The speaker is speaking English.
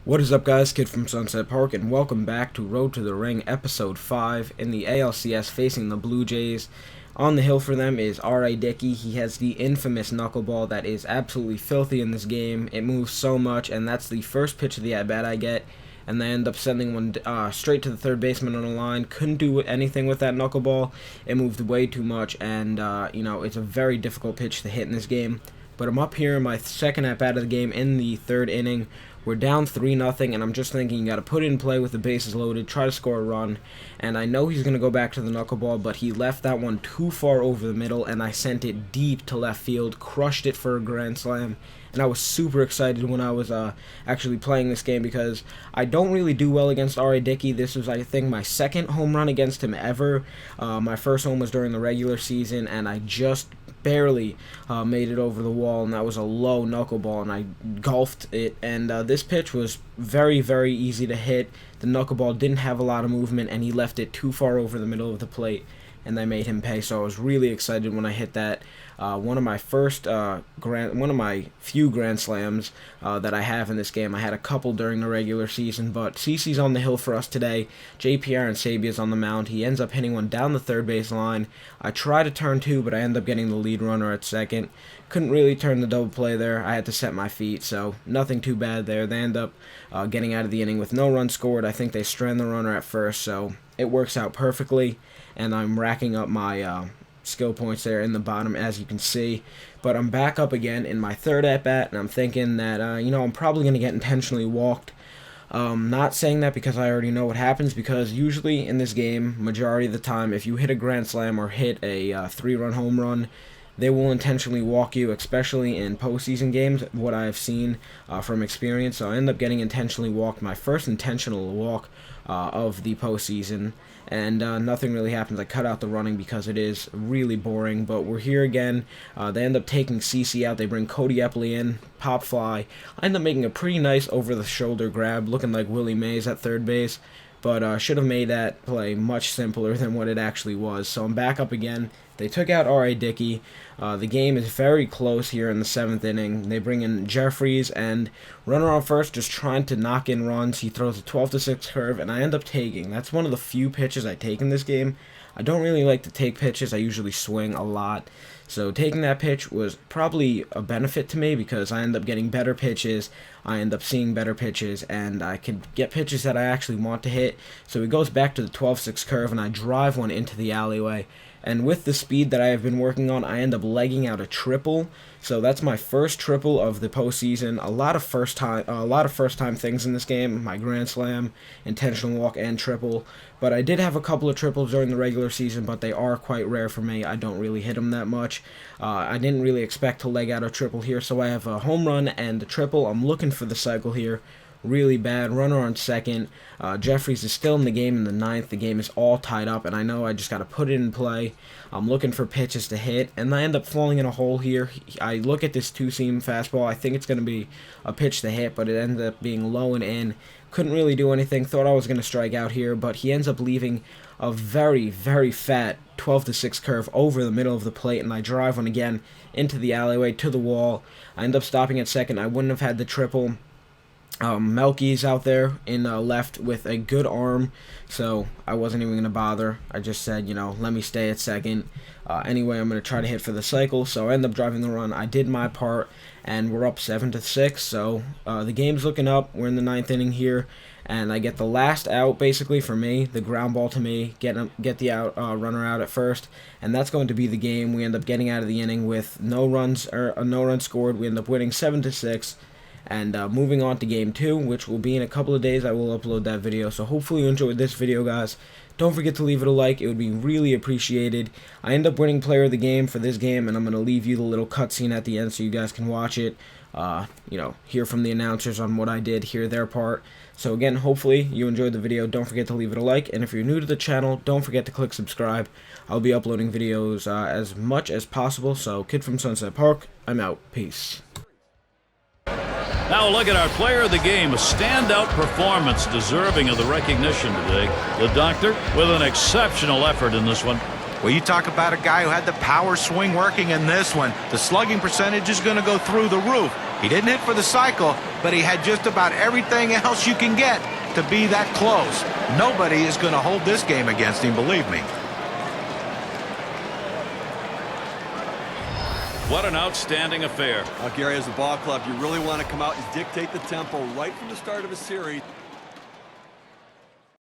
What is up, guys? Kid from Sunset Park, and welcome back to Road to the Ring Episode 5 in the ALCS facing the Blue Jays. On the hill for them is R.A. Dickey. He has the infamous knuckleball that is absolutely filthy in this game. It moves so much, and that's the first pitch of the at-bat I get. And they end up sending one straight to the third baseman on the line. Couldn't do anything with that knuckleball. It moved way too much, and it's a very difficult pitch to hit in this game. But I'm up here in my second at-bat of the game in the third inning. We're down 3-0, and I'm just thinking you got to put it in play with the bases loaded, try to score a run. And I know he's going to go back to the knuckleball, but he left that one too far over the middle, and I sent it deep to left field, crushed it for a grand slam. And I was super excited when I was actually playing this game because I don't really do well against R.A. Dickey. This was, I think, my second home run against him ever. My first home was during the regular season, and I just barely made it over the wall, and that was a low knuckleball, and I golfed it. And this pitch was very, very easy to hit. The knuckleball didn't have a lot of movement, and he left it too far over the middle of the plate, and they made him pay. So I was really excited when I hit that. One of my few grand slams that I have in this game. I had a couple during the regular season, but CeCe's on the hill for us today. JPR and Sabia's on the mound. He ends up hitting one down the third base line. I try to turn two, but I end up getting the lead runner at second. Couldn't really turn the double play there. I had to set my feet, so nothing too bad there. They end up getting out of the inning with no runs scored. I think they strand the runner at first, so it works out perfectly, and I'm racking up my skill points there in the bottom, as you can see. But I'm back up again in my third at-bat, and I'm thinking that, I'm probably going to get intentionally walked. Not saying that because I already know what happens, because usually in this game, majority of the time, if you hit a grand slam or hit a 3-run home run, they will intentionally walk you, especially in postseason games, what I've seen from experience. So I end up getting intentionally walked, my first intentional walk of the postseason, and nothing really happens. I cut out the running because it is really boring, but we're here again. They end up taking CeCe out. They bring Cody Epley in, pop fly. I end up making a pretty nice over-the-shoulder grab, looking like Willie Mays at third base, but should have made that play much simpler than what it actually was. So I'm back up again. They took out R.A. Dickey. The game is very close here in the 7th inning. They bring in Jeffries, and runner on first just trying to knock in runs. He throws a 12-6 curve, and I end up taking. That's one of the few pitches I take in this game. I don't really like to take pitches. I usually swing a lot. So taking that pitch was probably a benefit to me because I end up getting better pitches. I end up seeing better pitches, and I can get pitches that I actually want to hit. So it goes back to the 12-6 curve, and I drive one into the alleyway. And with the speed that I have been working on, I end up legging out a triple. So that's my first triple of the postseason. A lot of first time things in this game. My grand slam, intentional walk, and triple. But I did have a couple of triples during the regular season, but they are quite rare for me. I don't really hit them that much. I didn't really expect to leg out a triple here, so I have a home run and a triple. I'm looking for the cycle here. Really bad. Runner on second. Jeffries is still in the game in the 9th. The game is all tied up, and I know I just got to put it in play. I'm looking for pitches to hit, and I end up falling in a hole here. I look at this two-seam fastball. I think it's going to be a pitch to hit, but it ended up being low and in. Couldn't really do anything. Thought I was going to strike out here, but he ends up leaving a very, very fat 12-6 curve over the middle of the plate, and I drive one again into the alleyway to the wall. I end up stopping at second. I wouldn't have had the triple. Melky's out there in left with a good arm, so I wasn't even going to bother. I just said, let me stay at second. Anyway, I'm going to try to hit for the cycle, so I end up driving the run. I did my part, and we're up 7-6, so the game's looking up. We're in the 9th inning here, and I get the last out, basically, for me, the ground ball to me, get the runner out at first, and that's going to be the game. We end up getting out of the inning with no runs scored. We end up winning 7-6. And moving on to Game 2, which will be in a couple of days. I will upload that video. So hopefully you enjoyed this video, guys. Don't forget to leave it a like. It would be really appreciated. I end up winning Player of the Game for this game, and I'm going to leave you the little cutscene at the end so you guys can watch it. Hear from the announcers on what I did, hear their part. So again, hopefully you enjoyed the video. Don't forget to leave it a like. And if you're new to the channel, don't forget to click subscribe. I'll be uploading videos as much as possible. So Kid from Sunset Park, I'm out. Peace. Now look at our player of the game, a standout performance deserving of the recognition today. The doctor with an exceptional effort in this one. Well, you talk about a guy who had the power swing working in this one. The slugging percentage is going to go through the roof. He didn't hit for the cycle, but he had just about everything else you can get to be that close. Nobody is going to hold this game against him, believe me. What an outstanding affair. Gary, as a ball club, you really want to come out and dictate the tempo right from the start of a series.